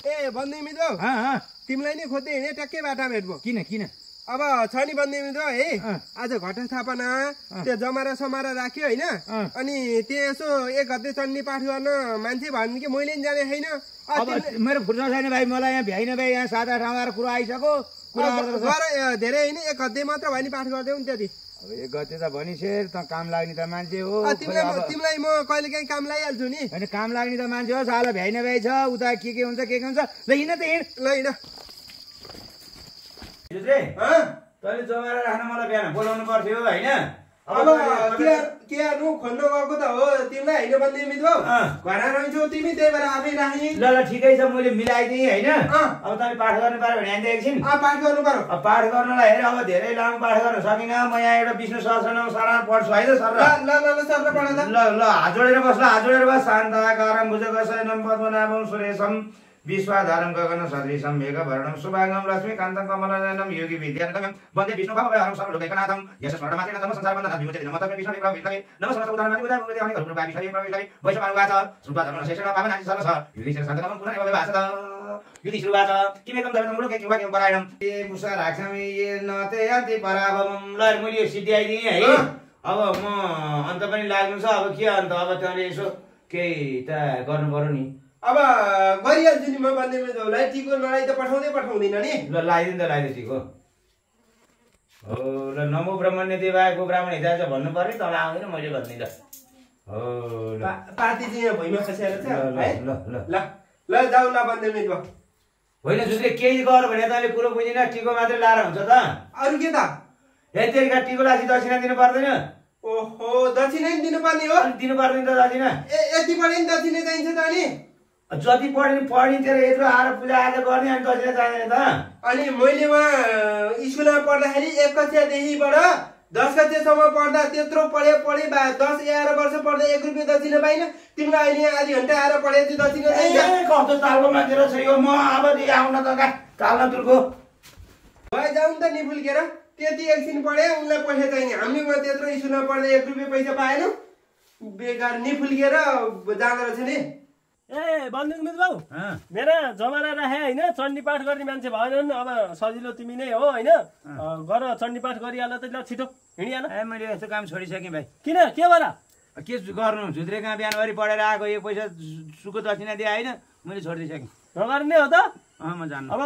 ए बन्दी मित्र तिमीलाई नै खोज्दै हिँडे ट्याक्कै बाटा भेट्बो किन अब छ नि बन्दी मित्र है आज घटा स्थापना त्यो जमारा समारा राख्यो होइन अनि त्यो यसो एक हप्ते चण्डी पाठ गर्न मान्छे भन्नु कि मैले नि जाने छैन अब मेरो फुर्सद छैन भाइ मलाई यहाँ भ्याइन भाइ यहाँ सादा ठाउँमा कुरो आइसक्यो धेरै होइन एक हप्ते मात्र भयो नि पाठ गरिदेऊ नि त्यति अब एक गते त भनिसेर त काम लाग्ने त मान्छे हो तिमीलाई म कहिले काहीँ काम लगाइहाल्छु नि होइन काम लाग्ने त मान्छे हो साला भ्याइन भ्याइ छ उता के हुन्छ ल हिँड त हिँड ल हिँड तैँले जमाएर राख्न मलाई बिहान बोलाउनु पर्थ्यो होइन अब के गर्नु खोल्नु गएको त हो तिमीलाई होइन बन्दी मित्र घरमा रहन्छौ तिमी त्यही भएर आफै राख्ने ल ठिकै छ मैले मिलाइदिएँ होइन अब तपाईँ पाठ गर्नु पर्यो भने यहाँ एकछिन पाठ गर्नु पर्यो अब पाठ गर्नलाई हेरेर अब धेरै लामो पाठ गर्न सकिनँ म यहाँ एउटा विष्णु सहस्रनाम सारा पढ्छु है त सर ल हात जोडेर बस हात जोडेर बस शान्ताकारं भुजगशयनं पद्मनाभं सुरेशं विश्वाधारं गगन सदृशं मेघवर्णं शुभांगं लक्ष्मीकान्तं कमलनयनं योगी विद्यानगम्यं वन्दे विष्णु भवभयहरं सर्वलोकैकनाथं यस्य स्मरणमात्रेण नमः संसारबन्धनात् विमुच्यते नमः तस्मै विष्णवे प्रभवितवे नमः समस्त उदाहरणानि उदाहरणानि हनि करुणा विषये प्रविष्टवे वैश्वानुवाच श्रुत्वा शेषेण पावनानि सर्वश युधिष्ठिर शान्तकं पुनरेव वाचत युधिष्ठिरवाच किमेकं धर्मं मुलुके किवाक्यं परायणं ये मुसा राक्षमे ये नते याति पराभवं ल मैले यो सिद्ध्याइदिएँ है अब म अन्त पनि लाग्नु छ अब के अन्त अब तैँले यसो केही त गर्नु पर्यो नि अब गरिहाल्छु नि म बन्दी मित्रलाई टिको लडाइ त पठाउँदैन नि ल लगाइदिनु टिको हो ल नमो ब्रह्मण्य देवाको ब्राह्मण हिताय छ भन्नु पर्यो तल आउँदैन मैले भन्ने ल हो ल पार्टी चाहिँ यहाँ भुइँमा खसेर छ है ल जाऊ ल बन्दी मित्र होइन जुसले केही गर भने तैँले कुरो बुझिन टिको मात्रै लाएर हुन्छ त अरू के त यतिका टिको लासी दक्षिणा दिनु पर्दैन ओहो दक्षिणा नि दिनुपर्ने हो दिनु पर्दैन त दक्षिणा यति पढे नि दक्षिणा चाहिन्छ त अनि जति पढिन्थ्यो यत्रो आएर पूजा आज गर्ने अनि दक्षिणा चाहिँदैन त अनि मैले उहाँ स्कुलमा पढ्दाखेरि 1 कक्षादेखिबाट 10 कक्षासम्म पढ्दा त्यत्रो पढे 10 11 वर्ष पढ्दा 1 रुपियाँ दक्षिणा पाइन तिमीलाई अहिले आधी घण्टा आएर पढेपछि दक्षिणा चाहिन्छ कस्तो तालको मान्छे रहेछ यो म अब आउन त ताल्न तुर्को भए जाउँ त नि फुल्केर त्यति एकछिन पढे उनलाई पैसा चाहिने हामीले उहाँ त्यत्रो स्कुलमा पढ्दा 1 रुपियाँ पैसा पाएन बेकार नि फुल्केर जाँदो रहेछ नि ए बन्धु मित्र बाबु मेरा जमारा राखे होइन चण्डी पाठ गर्ने मान्छे भएन अब सजिलो तिमी नै हो होइन गर चण्डी पाठ गरिहाल त ल छिटो हिँडिहाल ए मैले यस्तो काम छोडिसकेँ भाइ किन के भएर के गर्नु झुत्रे कहाँ बिहानभरि पढेर आएको यो पैसा सुको दक्षिणा दिए होइन मैले छोडिदिइसकेँ नगर्ने हो त म जान्नु अब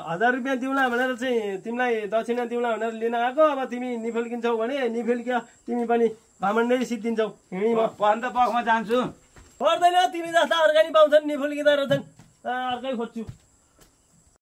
1000 रुपियाँ दिउँला भनेर चाहिँ तिमीलाई दक्षिणा दिउँला भनेर लिन आएको अब तिमी निफुल्किन्छौ भने निफुल्क्या तिमी पनि ब्राह्मण नै सिद्धिन्छौ हिँडी म अन्त पखमा जान्छु पर्दैन तिमी जस्ता अर्का नि पाउँछन् निफुल्किँदा रहेछन् अर्कै खोज्छु